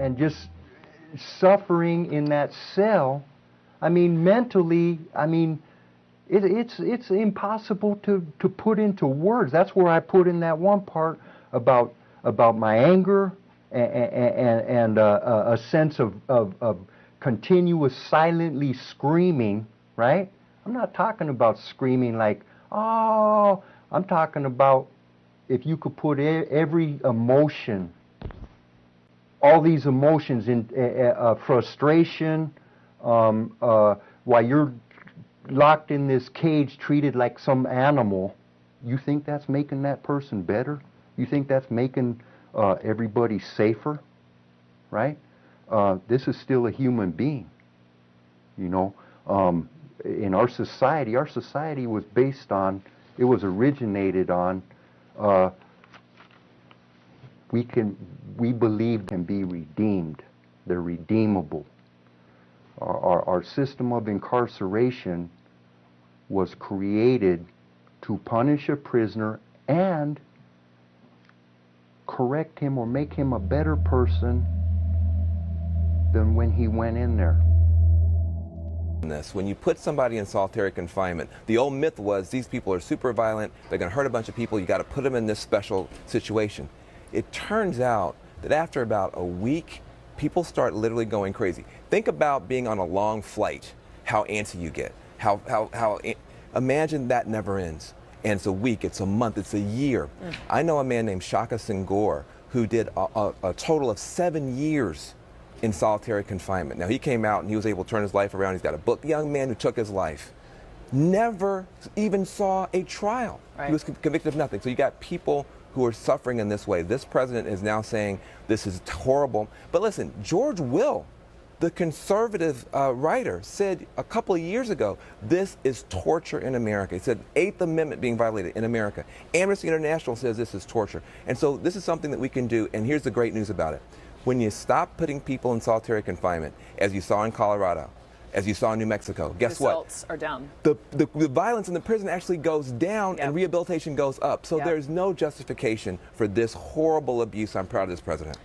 and just suffering in that cell. I mean, mentally, I mean, it's impossible to put into words. That's where I put in that one part about my anger and a sense of continuous silently screaming, right? I'm not talking about screaming like, oh, I'm talking about if you could put every emotion, all these emotions in frustration, while you're locked in this cage treated like some animal, you think that's making that person better? You think that's making everybody safer, right? This is still a human being, you know. In our society was based on, it was originated on, we believe can be redeemed. They're redeemable. Our system of incarceration was created to punish a prisoner and correct him or make him a better person than when he went in there. When you put somebody in solitary confinement, the old myth was these people are super violent, they're going to hurt a bunch of people, you got to put them in this special situation. It turns out that after about a week, people start literally going crazy. Think about being on a long flight, how antsy you get. Imagine that never ends. And it's a week, it's a month, it's a year. I know a man named Shaka Senghor who did a total of 7 years in solitary confinement. Now, he came out and he was able to turn his life around. He's got a book. The young man who took his life never even saw a trial. Right. He was convicted of nothing. So you got people who are suffering in this way. This president is now saying this is horrible. But listen, George Will, the conservative writer, said a couple of years ago, this is torture in America. He said 8th Amendment being violated in America. Amnesty International says this is torture. And so this is something that we can do, and here's the great news about it. When you stop putting people in solitary confinement, as you saw in Colorado, as you saw in New Mexico, guess what? Results are down. The violence in the prison actually goes down, and rehabilitation goes up. So there's no justification for this horrible abuse. I'm proud of this president.